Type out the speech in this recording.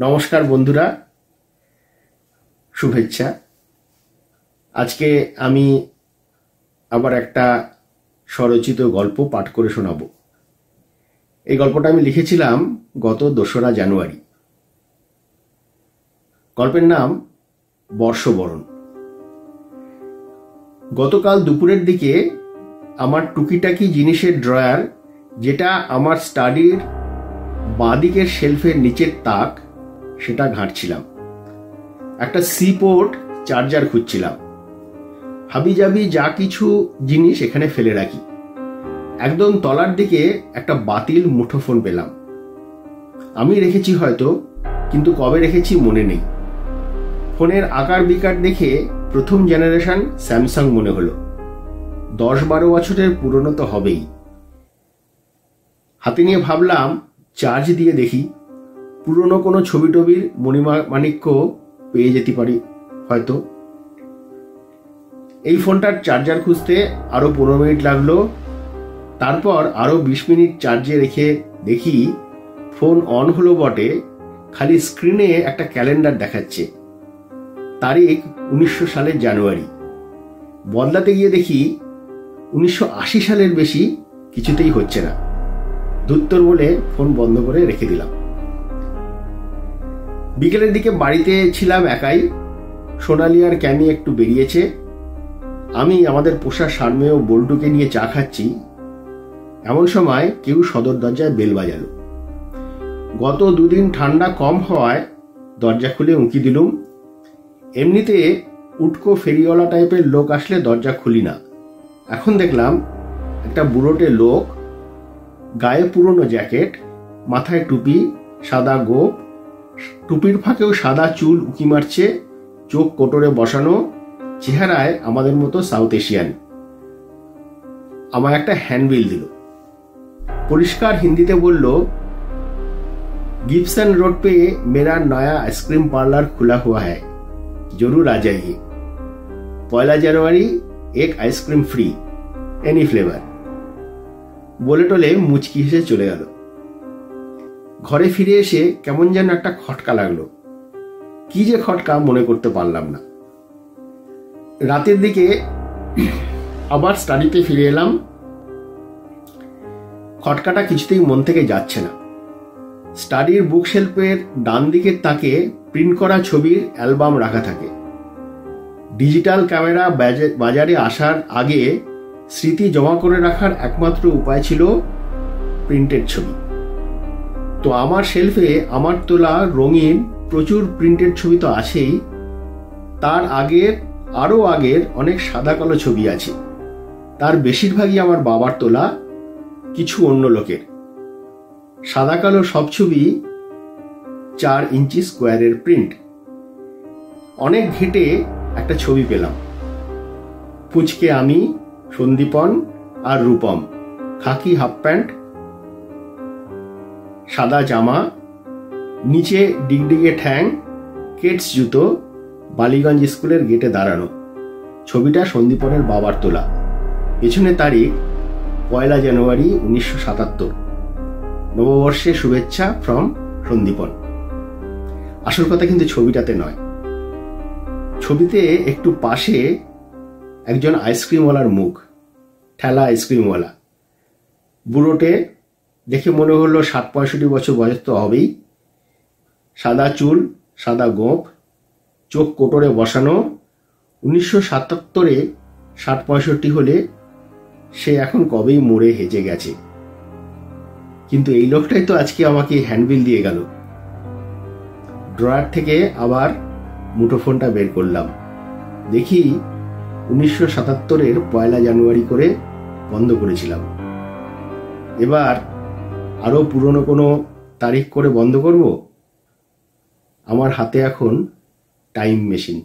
নমস্কার বন্ধুরা, শুভেচ্ছা। আজকে আমি আবার একটা স্বরচিত গল্প পাঠ করে শোনাবো। এই গল্পটা আমি লিখেছিলাম গত 2রা জানুয়ারি। গল্পের নাম বর্ষবরণ। গতকাল দুপুরের দিকে আমার টুকিটাকি জিনিসের ড্রয়ার, যেটা আমার স্টাডির বাঁদিকের শেলফের নিচের তাক, সেটা ঘাঁটছিলাম। একটা সিপোর্ট চার্জার খুঁজছিলাম। হাবিজাবি যা কিছু জিনিস এখানে ফেলে রাখি। একদম তলার দিকে একটা বাতিল মুঠোফোন পেলাম। আমি রেখেছি হয়তো, কিন্তু কবে রেখেছি মনে নেই। ফোনের আকার বিকার দেখে প্রথম জেনারেশন স্যামসাং মনে হলো। 10-12 বছরের পুরনো তো হবেই। হাতে নিয়ে ভাবলাম চার্জ দিয়ে দেখি, পুরনো কোনো ছবি টবির মণিমাণিক্য পেয়ে যেতে পারি হয়তো। এই ফোনটার চার্জার খুঁজতে আরো 15 মিনিট লাগলো। তারপর আরো 20 মিনিট চার্জে রেখে দেখি ফোন অন হলো বটে, খালি স্ক্রিনে একটা ক্যালেন্ডার দেখাচ্ছে। তারিখ 1900 সালের জানুয়ারি। বদলাতে গিয়ে দেখি 1980 সালের বেশি কিছুতেই হচ্ছে না। ধুত্তর বলে ফোন বন্ধ করে রেখে দিলাম। বিকেলের দিকে বাড়িতে ছিলাম একাই। সোনালি আর ক্যামি একটু বেরিয়েছে। আমি আমাদের পোষা সারমেয় বল্টুকে নিয়ে চা খাচ্ছি। এমন সময় কেউ সদর দরজায় বেল বাজালো। গত 2 দিন ঠান্ডা কম হওয়ায় দরজা খুলে উঁকি দিলুম। এমনিতে উটকো ফেরিওয়ালা টাইপের লোক আসলে দরজা খুলি না। এখন দেখলাম একটা বুড়োটে লোক, গায়ে পুরনো জ্যাকেট, মাথায় টুপি, সাদা গোপ, টুপির ফাঁকেও সাদা চুল উকি মারছে, চোখ কোটরে বসানো, চেহারায় আমাদের মতো সাউথ এশিয়ান। আমায় একটা হ্যান্ডবিল দিল। পরিষ্কার হিন্দিতে বলল, गिब्सन रोड पे मेरा नया आइसक्रीम पार्लर खुला हुआ है, जरूर आ जाइए। 1 जनवरी एक आइसक्रीम फ्री, एनी फ्लेवर। বলে টলে মুচকি হেসে চলে গেল। ঘরে ফিরে এসে কেমন যেন একটা খটকা লাগলো। কি যে খটকা মনে করতে পারলাম না। রাতের দিকে আবার স্টাডিতে ফিরে এলাম। খটকাটা কিছুতেই মন থেকে যাচ্ছে না। স্টাডির বুকশেলফের ডান দিকের তাকে প্রিন্ট করা ছবির অ্যালবাম রাখা থাকে। ডিজিটাল ক্যামেরা বাজারে আসার আগে স্মৃতি জমা করে রাখার একমাত্র উপায় ছিল প্রিন্টেড ছবি। তো আমার শেলফে আমার তোলা রঙিন প্রচুর প্রিন্টেড ছবি তো আছেই, তার আরো আগের অনেক সাদা কালো ছবি আছে। তার বেশিরভাগই আমার বাবার তোলা, কিছু অন্য লোকের। সাদা কালো সব ছবি 4 ইঞ্চি স্কোয়ারের প্রিন্ট। অনেক ঘেটে একটা ছবি পেলাম। পুচকে আমি, সন্দীপন আর রূপম, খাকি হাফ প্যান্ট, সাদা জামা, নিচে ডিগডিগে ঠ্যাং, কেটস জুতো, বালিগঞ্জ স্কুলের গেটে দাঁড়ানো। ছবিটা সন্দীপনের বাবার তোলা। পেছনে তারিখ 1 জানুয়ারি 1977। নববর্ষে শুভেচ্ছা ফ্রম সন্দীপন। আসল কথা কিন্তু ছবিটাতে নয়। ছবিতে একটু পাশে একজন আইসক্রিমওয়ালার মুখ, ঠেলা আইসক্রিমওয়ালা। বুড়োটে, দেখে মনে হলো 60-65 বছর বয়স তো হবেই। সাদা চুল, সাদা গোঁফ, চোখ কোটরে বসানো। 1977-এ 60-65 হলে সে এখন কবেই মরে হেজে গেছে। কিন্তু এই লোকটাই তো আজকে আমাকে হ্যান্ডবিল দিয়ে গেল। ড্রয়ার থেকে আবার মুঠোফোনটা বের করলাম। দেখি 1977-এর 1 জানুয়ারি করে বন্ধ করেছিলাম। এবার আরো পুরনো কোনো তারিখ করে বন্ধ করব। আমার হাতে এখন টাইম মেশিন।